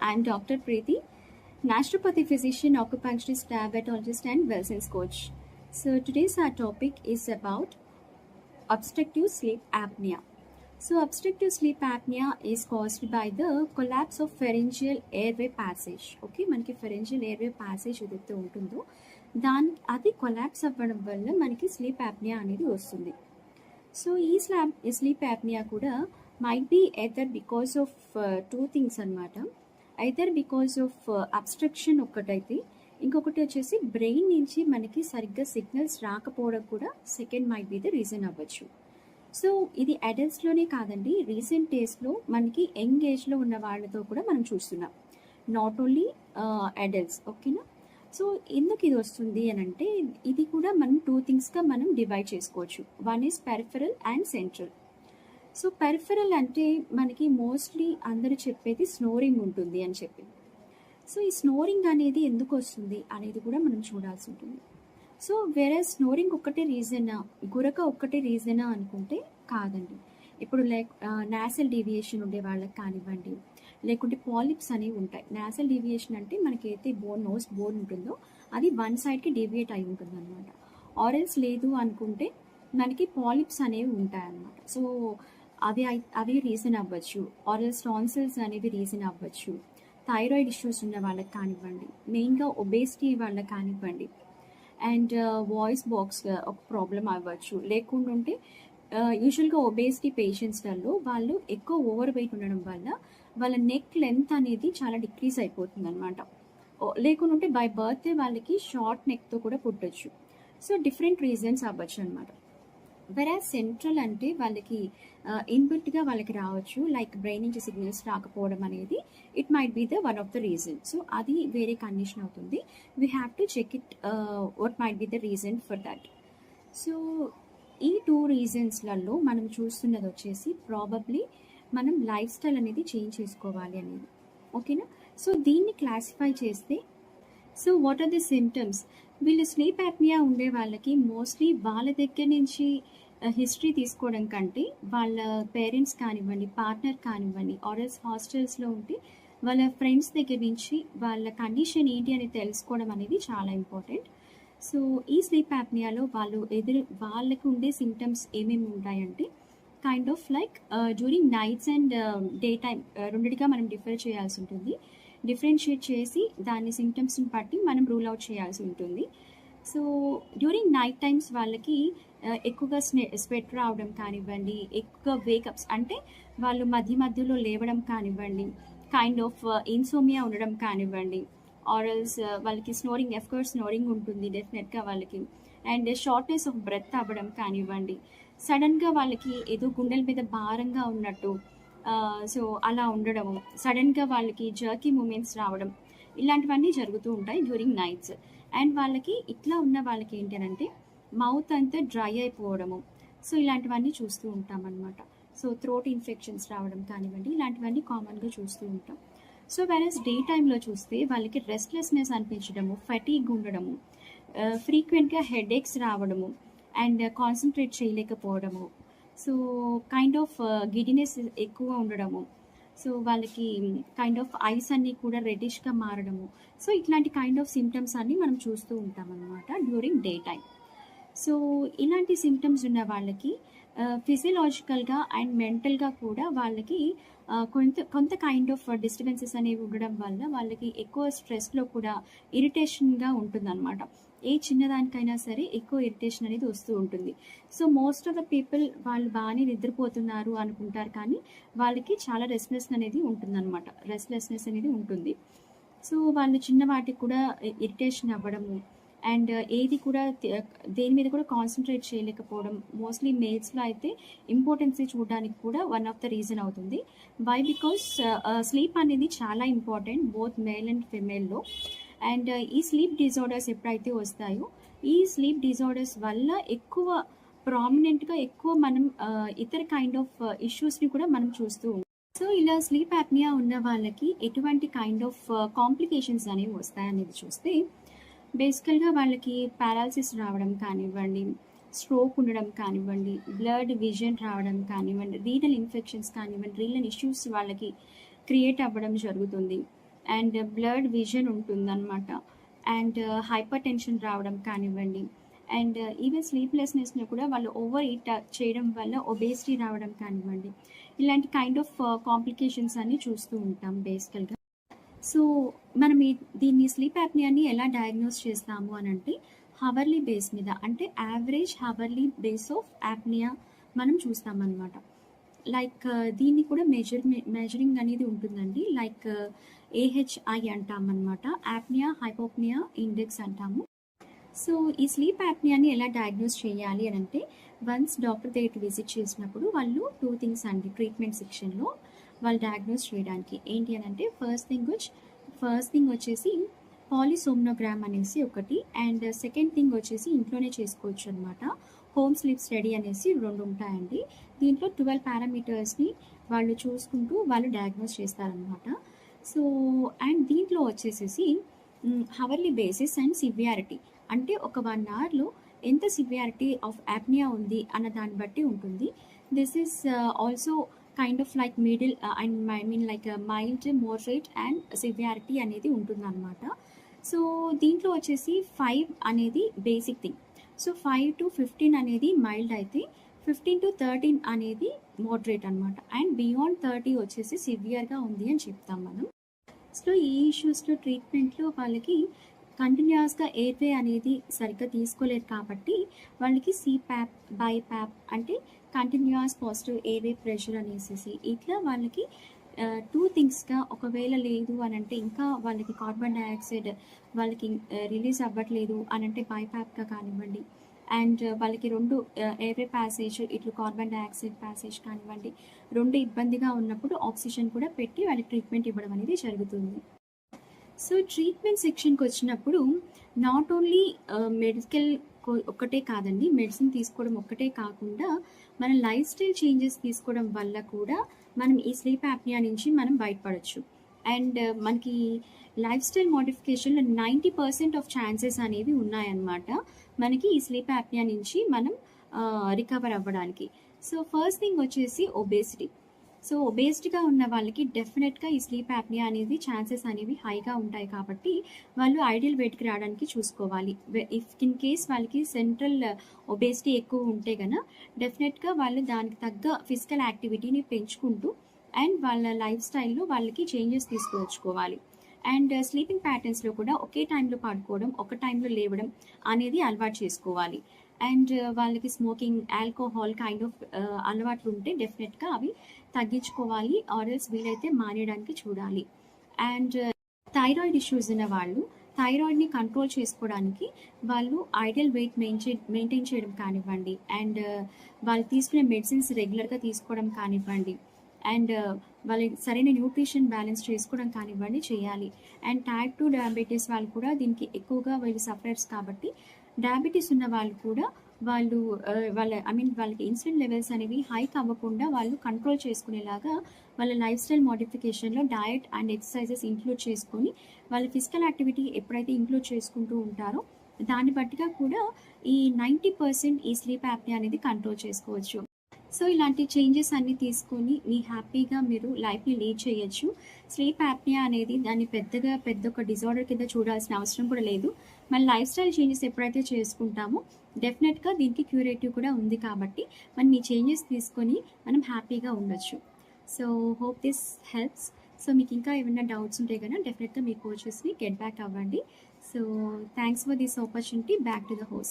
I'm Dr. Preeti, naturopathy physician, acupuncturist, diabetologist, and wellness coach. So today's our topic is about obstructive sleep apnea. So obstructive sleep apnea is caused by the collapse of pharyngeal airway passage. Okay, మనకి pharyngeal airway passage ఏదైతే ఉంటుందో అది collapse అవ్వడం వల్ల మనకి sleep apnoea అనేది వస్తుంది. So ఈ స్లీప్ యాప్నియా కూడా might be either because of two things అనమాట. ఐదర్ బికాస్ ఆఫ్ అబ్స్ట్రక్షన్ ఒక్కటైతే, ఇంకొకటి వచ్చేసి బ్రెయిన్ నుంచి మనకి సరిగ్గా సిగ్నల్స్ రాకపోవడం కూడా second might be the reason అవ్వచ్చు. సో ఇది అడల్ట్స్లోనే కాదండి, రీసెంట్ డేస్లో మనకి యంగ్ ఏజ్లో ఉన్న వాళ్ళతో కూడా మనం చూస్తున్నాం, నాట్ ఓన్లీ అడల్ట్స్. ఓకేనా? సో ఎందుకు ఇది వస్తుంది అని అంటే, ఇది కూడా మనం టూ థింగ్స్గా మనం డివైడ్ చేసుకోవచ్చు. One is peripheral and central. So peripheral అంటే మనకి మోస్ట్లీ అందరూ చెప్పేది స్నోరింగ్ ఉంటుంది అని చెప్పి. సో ఈ స్నోరింగ్ అనేది ఎందుకు వస్తుంది అనేది కూడా మనం చూడాల్సి ఉంటుంది. సో వేరే స్నోరింగ్ ఒక్కటే రీజనా, గురక ఒక్కటే రీజనా అనుకుంటే కాదండి. ఇప్పుడు నాసల్ డీవియేషన్ ఉండే వాళ్ళకి కానివ్వండి, లేకుంటే పాలిప్స్ అనేవి ఉంటాయి. నాసల్ డీవియేషన్ అంటే మనకి అయితే నోస్ బోన్ ఉంటుందో అది వన్ సైడ్కి డీవియేట్ అయి ఉంటుంది అనమాట. ఆరెల్స్ లేదు అనుకుంటే మనకి పాలిప్స్ అనేవి ఉంటాయి అన్నమాట. సో అవి రీజన్ అవ్వచ్చు. ఆరెల్స్ టాన్సిల్స్ అనేవి రీజన్ అవ్వచ్చు. థైరాయిడ్ ఇష్యూస్ ఉన్న వాళ్ళకి కానివ్వండి, మెయిన్గా ఒబేసిటీ వాళ్ళకి కానివ్వండి, అండ్ వాయిస్ బాక్స్ ఒక ప్రాబ్లం అవ్వచ్చు. లేకుండా ఉంటే యూజువల్గా ఒబేసిటీ పేషెంట్స్లలో వాళ్ళు ఎక్కువ ఓవర్ వెయిట్ ఉండడం వల్ల వాళ్ళ నెక్ లెంత్ అనేది చాలా డిక్రీజ్ అయిపోతుంది అనమాట. లేకుండా ఉంటే బై బర్త్ వాళ్ళకి షార్ట్ నెక్తో కూడా పుట్టచ్చు. సో డిఫరెంట్ రీజన్స్ అవ్వచ్చు అనమాట. వెరాజ్ సెంట్రల్ అంటే వాళ్ళకి ఇన్బిల్ట్గా వాళ్ళకి రావచ్చు, లైక్ బ్రెయిన్ నుంచి సిగ్నల్స్ రాకపోవడం అనేది it might be the one of the reason. So అది వేరే కండిషన్ అవుతుంది. We have to check it what might be the reason for that. So ఈ టూ రీజన్స్లలో మనం చూస్తున్నది వచ్చేసి ప్రాబబ్లీ మనం లైఫ్ స్టైల్ అనేది చేంజ్ చేసుకోవాలి అనేది. ఓకేనా? సో దీన్ని క్లాసిఫై చేస్తే, so what are the symptoms? వీళ్ళు స్లీప్ యాప్నియా ఉండే వాళ్ళకి మోస్ట్లీ వాళ్ళ దగ్గర నుంచి హిస్టరీ తీసుకోవడం కంటే వాళ్ళ పేరెంట్స్ కానివ్వండి, పార్ట్నర్ కానివ్వండి, ఆర్ఎల్స్ హాస్టల్స్లో ఉంటే వాళ్ళ ఫ్రెండ్స్ దగ్గర నుంచి వాళ్ళ కండిషన్ ఏంటి అని తెలుసుకోవడం అనేది చాలా ఇంపార్టెంట్. సో ఈ స్లీప్ యాప్నియాలో వాళ్ళకు ఉండే సిమ్టమ్స్ ఏమేమి ఉంటాయంటే, kind of like during nights and day time రెండిటిగా మనం డిఫర్ చేయాల్సి ఉంటుంది. డిఫరెన్షియేట్ చేసి దాని సిమ్టమ్స్ని బట్టి మనం రూల్ అవుట్ చేయాల్సి ఉంటుంది. సో డ్యూరింగ్ నైట్ టైమ్స్ వాళ్ళకి ఎక్కువగా స్వెట్ రావడం కానివ్వండి, ఎక్కువ వేకప్స్ అంటే వాళ్ళు మధ్యలో లేవడం కానివ్వండి, కైండ్ ఆఫ్ ఇన్సోమియా ఉండడం కానివ్వండి, ఆరల్స్ వాళ్ళకి స్నోరింగ్, ఎఫ్కోర్స్ స్నోరింగ్ ఉంటుంది డెఫినెట్గా వాళ్ళకి, అండ్ షార్ట్నెస్ ఆఫ్ బ్రెత్ అవ్వడం కానివ్వండి, సడన్గా వాళ్ళకి ఏదో గుండెల మీద భారంగా ఉన్నట్టు సో అలా ఉండడము, సడన్గా వాళ్ళకి జర్కీ మూమెంట్స్ రావడం, ఇలాంటివన్నీ జరుగుతూ ఉంటాయి డ్యూరింగ్ నైట్స్. అండ్ వాళ్ళకి ఇట్లా ఉన్న వాళ్ళకి ఏంటంటే మౌత్ అంతా డ్రై అయిపోవడము, సో ఇలాంటివన్నీ చూస్తూ ఉంటాం అనమాట. సో థ్రోట్ ఇన్ఫెక్షన్స్ రావడం కానివ్వండి, ఇలాంటివన్నీ కామన్గా చూస్తూ ఉంటాం. సో వెరస్ డే టైంలో చూస్తే వాళ్ళకి రెస్ట్లెస్నెస్ అనిపించడము, ఫటీగ్ ఉండడము, ఫ్రీక్వెంట్గా హెడేక్స్ రావడము, అండ్ కాన్సన్ట్రేట్ చేయలేకపోవడము, సో కైండ్ ఆఫ్ గిడినెస్ ఎక్కువ ఉండడము, సో వాళ్ళకి కైండ్ ఆఫ్ ఐస్ అన్నీ కూడా రెడ్డిష్గా మారడము, సో ఇట్లాంటి కైండ్ ఆఫ్ సిమ్టమ్స్ అన్నీ మనం చూస్తూ ఉంటాం అన్నమాట డ్యూరింగ్ డే టైం. సో ఇలాంటి సిమ్టమ్స్ ఉన్న వాళ్ళకి ఫిజియలాజికల్గా అండ్ మెంటల్గా కూడా వాళ్ళకి కొంత కైండ్ ఆఫ్ డిస్టర్బెన్సెస్ అనేవి ఉండడం వల్ల వాళ్ళకి ఎక్కువ స్ట్రెస్లో కూడా ఇరిటేషన్గా ఉంటుందన్నమాట. ఏ చిన్నదానికైనా సరే ఎక్కువ ఇరిటేషన్ అనేది వస్తూ ఉంటుంది. So most of the people వాళ్ళు బాగానే నిద్రపోతున్నారు అనుకుంటారు, కానీ వాళ్ళకి చాలా రెస్ట్లెస్నెస్ అనేది ఉంటుంది. సో వాళ్ళు చిన్న వాటికి కూడా ఇరిటేషన్ అవ్వడము, అండ్ ఏది కూడా దేని మీద కూడా కాన్సన్ట్రేట్ చేయలేకపోవడం, మోస్ట్లీ మేల్స్లో అయితే ఇంపార్టెన్సీ చూడడానికి కూడా వన్ ఆఫ్ ద రీజన్ అవుతుంది. వై? బికాస్ స్లీప్ అనేది చాలా ఇంపార్టెంట్ బోత్ మేల్ అండ్ ఫిమేల్లో. అండ్ ఈ స్లీప్ డిజార్డర్స్ ఎప్పుడైతే వస్తాయో, ఈ స్లీప్ డిజార్డర్స్ వల్ల ఎక్కువ ప్రామినెంట్గా ఎక్కువ మనం ఇతర కైండ్ ఆఫ్ ఇష్యూస్ని కూడా మనం చూస్తూ ఉంటాం. సో ఇలా స్లీప్ యాప్నియా ఉన్న వాళ్ళకి ఎటువంటి కైండ్ ఆఫ్ కాంప్లికేషన్స్ అనేవి వస్తాయనేది చూస్తే, బేసికల్గా వాళ్ళకి పారాలసిస్ రావడం కానివ్వండి, స్ట్రోక్ ఉండడం కానివ్వండి, బ్లడ్ విజన్ రావడం కానివ్వండి, రీనల్ ఇన్ఫెక్షన్స్ కానివ్వండి, రీనల్ ఇష్యూస్ వాళ్ళకి క్రియేట్ అవ్వడం జరుగుతుంది. అండ్ బ్లర్డ్ విజన్ ఉంటుందన్నమాట. అండ్ హైపర్ టెన్షన్ రావడం కానివ్వండి, అండ్ ఈవెన్ స్లీప్లెస్నెస్ని కూడా వాళ్ళు ఓవర్ ఈట్ చేయడం వల్ల ఒబేసిటీ రావడం కానివ్వండి, ఇలాంటి కైండ్ ఆఫ్ కాంప్లికేషన్స్ అన్ని చూస్తూ ఉంటాం బేసికల్గా. సో మనం దీన్ని స్లీప్ యాప్నియాని ఎలా డయాగ్నోస్ చేస్తాము అని అంటే హవర్లీ బేస్ మీద, అంటే average hourly base of apnoea మనం చూస్తామన్నమాట. లైక్ దీన్ని కూడా మెజరింగ్ అనేది ఉంటుందండి. లైక్ ఏహెచ్ఐ అంటామన్నమాట, యాప్నియా హైపోప్నియా ఇండెక్స్ అంటాము. సో ఈ స్లీప్ యాప్నియాని ఎలా డయాగ్నోస్ చేయాలి అని అంటే వన్స్ డాక్టర్ దగ్గరికి విజిట్ చేసినప్పుడు వాళ్ళు 2 థింగ్స్ అండి ట్రీట్మెంట్ సెక్షన్లో వాళ్ళు డయాగ్నోస్ చేయడానికి ఏంటి అని అంటే ఫస్ట్ థింగ్ వచ్చేసి పాలిసోమ్నోగ్రామ్ అనేసి ఒకటి, అండ్ సెకండ్ థింగ్ వచ్చేసి ఇంట్లోనే చేసుకోవచ్చు అనమాట, హోమ్ స్లీప్ స్టడీ అనేసి 2 ఉంటాయండి. దీంట్లో 12 పారామీటర్స్ని వాళ్ళు చూసుకుంటూ వాళ్ళు డయాగ్నోస్ చేస్తారనమాట. సో అండ్ దీంట్లో వచ్చేసేసి హవర్లీ బేసిస్ అండ్ సివియారిటీ, అంటే ఒక 1 అవర్లో ఎంత సివియారిటీ ఆఫ్ యాప్నియా ఉంది అన్న దాన్ని బట్టి ఉంటుంది. This is also kind of like middle and I mean like mild, moderate and severity అనేది ఉంటుందన్నమాట. సో దీంట్లో వచ్చేసి 5 అనేది బేసిక్ థింగ్. సో 5 to 15 అనేది మైల్డ్ అయితే 15 to 13 అనేది మోడరేట్ అనమాట, అండ్ బియాండ్ 30 వచ్చేసి సివియర్గా ఉంది అని చెప్తాం మనం. సో ఈ ఇష్యూస్లో ట్రీట్మెంట్లో వాళ్ళకి కంటిన్యూస్గా ఎయిర్వే అనేది సరిగ్గా తీసుకోలేరు కాబట్టి వాళ్ళకి సిప్యాప్, బైప్యాప్ అంటే కంటిన్యూస్ పాజిటివ్ ఎయిర్వే ప్రెషర్ అనేసి ఇట్లా వాళ్ళకి 2 థింగ్స్గా, ఒకవేళ లేదు అని అంటే ఇంకా వాళ్ళకి కార్బన్ డైఆక్సైడ్ వాళ్ళకి రిలీజ్ అవ్వట్లేదు అని అంటే బైప్యాప్గా కానివ్వండి, అండ్ వాళ్ళకి 2 ఎయిర్వే ప్యాసేజ్ ఇట్లు కార్బన్ డైఆక్సైడ్ ప్యాసేజ్ కానివ్వండి 2 ఇబ్బందిగా ఉన్నప్పుడు ఆక్సిజన్ కూడా పెట్టి వాళ్ళకి ట్రీట్మెంట్ ఇవ్వడం అనేది జరుగుతుంది. సో ట్రీట్మెంట్ సెక్షన్కి వచ్చినప్పుడు నాట్ ఓన్లీ మెడికల్ ఒక్కటే కాదండి, మెడిసిన్ తీసుకోవడం ఒక్కటే కాకుండా మన లైఫ్ స్టైల్ చేంజెస్ తీసుకోవడం వల్ల కూడా మనం ఈ స్లీప్ యాప్నియా నుంచి మనం బయటపడవచ్చు. అండ్ మనకి లైఫ్ స్టైల్ మోడిఫికేషన్లో 90% ఆఫ్ ఛాన్సెస్ అనేవి ఉన్నాయన్నమాట మనకి ఈ స్లీప్ యాప్నియా నుంచి మనం రికవర్ అవ్వడానికి. సో ఫస్ట్ థింగ్ వచ్చేసి ఒబేసిటీ. సో ఒబేసిటీగా ఉన్న వాళ్ళకి డెఫినెట్గా ఈ స్లీప్ యాప్నియా అనేది ఛాన్సెస్ అనేవి హైగా ఉంటాయి కాబట్టి వాళ్ళు ఐడియల్ వెయిట్కి రావడానికి చూసుకోవాలి. ఇఫ్ ఇన్ కేస్ వాళ్ళకి సెంట్రల్ ఒబేసిటీ ఎక్కువ ఉంటే కనుక డెఫినెట్గా వాళ్ళు దానికి తగ్గ ఫిజికల్ యాక్టివిటీని పెంచుకుంటూ అండ్ వాళ్ళ లైఫ్ స్టైల్లో వాళ్ళకి చేంజెస్ తీసుకువచ్చుకోవాలి. అండ్ స్లీపింగ్ ప్యాటర్న్స్లో కూడా ఒకే టైంలో పడుకోవడం, ఒక టైంలో లేవడం అనేది అలవాటు చేసుకోవాలి. అండ్ వాళ్ళకి స్మోకింగ్, ఆల్కహాల్ కైండ్ ఆఫ్ అలవాట్లు ఉంటే డెఫినెట్గా అవి తగ్గించుకోవాలి, ఆర్ఎల్స్ వీలైతే మానేయడానికి చూడాలి. అండ్ థైరాయిడ్ ఇష్యూస్ ఉన్న వాళ్ళు థైరాయిడ్ని కంట్రోల్ చేసుకోవడానికి వాళ్ళు ఐడియల్ వెయిట్ మెయింటైన్ చేయడం కానివ్వండి, అండ్ వాళ్ళు తీసుకునే మెడిసిన్స్ రెగ్యులర్గా తీసుకోవడం కానివ్వండి, అండ్ వాళ్ళకి సరైన న్యూట్రిషన్ బ్యాలెన్స్ చేసుకోవడం కానివ్వండి చేయాలి. అండ్ టైప్ 2 డయాబెటీస్ వాళ్ళు కూడా దీనికి ఎక్కువగా వీళ్ళు సఫరర్స్ కాబట్టి డయాబెటీస్ ఉన్న వాళ్ళు కూడా వాళ్ళకి ఇన్సులిన్ లెవెల్స్ అనేవి హైక్ అవ్వకుండా వాళ్ళు కంట్రోల్ చేసుకునేలాగా వాళ్ళ లైఫ్ స్టైల్ మోడిఫికేషన్లో డయట్ అండ్ ఎక్సర్సైజెస్ ఇంక్లూడ్ చేసుకొని వాళ్ళ ఫిజికల్ యాక్టివిటీ ఎప్పుడైతే ఇంక్లూడ్ చేసుకుంటూ ఉంటారో దాన్ని బట్టిగా కూడా ఈ 90% ఈ స్లీప్ యాప్నియా అనేది కంట్రోల్ చేసుకోవచ్చు. సో ఇలాంటి చేంజెస్ అన్నీ తీసుకొని మీ హ్యాపీగా మీరు లైఫ్ని లీడ్ చేయొచ్చు. స్లీప్ యాప్నియా అనేది దాన్ని పెద్ద ఒక డిజార్డర్ కింద చూడాల్సిన అవసరం కూడా లేదు. మన లైఫ్ స్టైల్ చేంజెస్ ఎప్పుడైతే చేసుకుంటామో డెఫినెట్గా దీనికి క్యూరేటివ్ కూడా ఉంది కాబట్టి మనం ఈ చేంజెస్ తీసుకొని మనం హ్యాపీగా ఉండొచ్చు. So hope this helps. So మీకు ఇంకా ఏమైనా డౌట్స్ ఉంటే కనుక డెఫినెట్గా మీ కోచెస్ని గెట్ బ్యాక్ అవ్వండి. So thanks for this opportunity. Back to the host.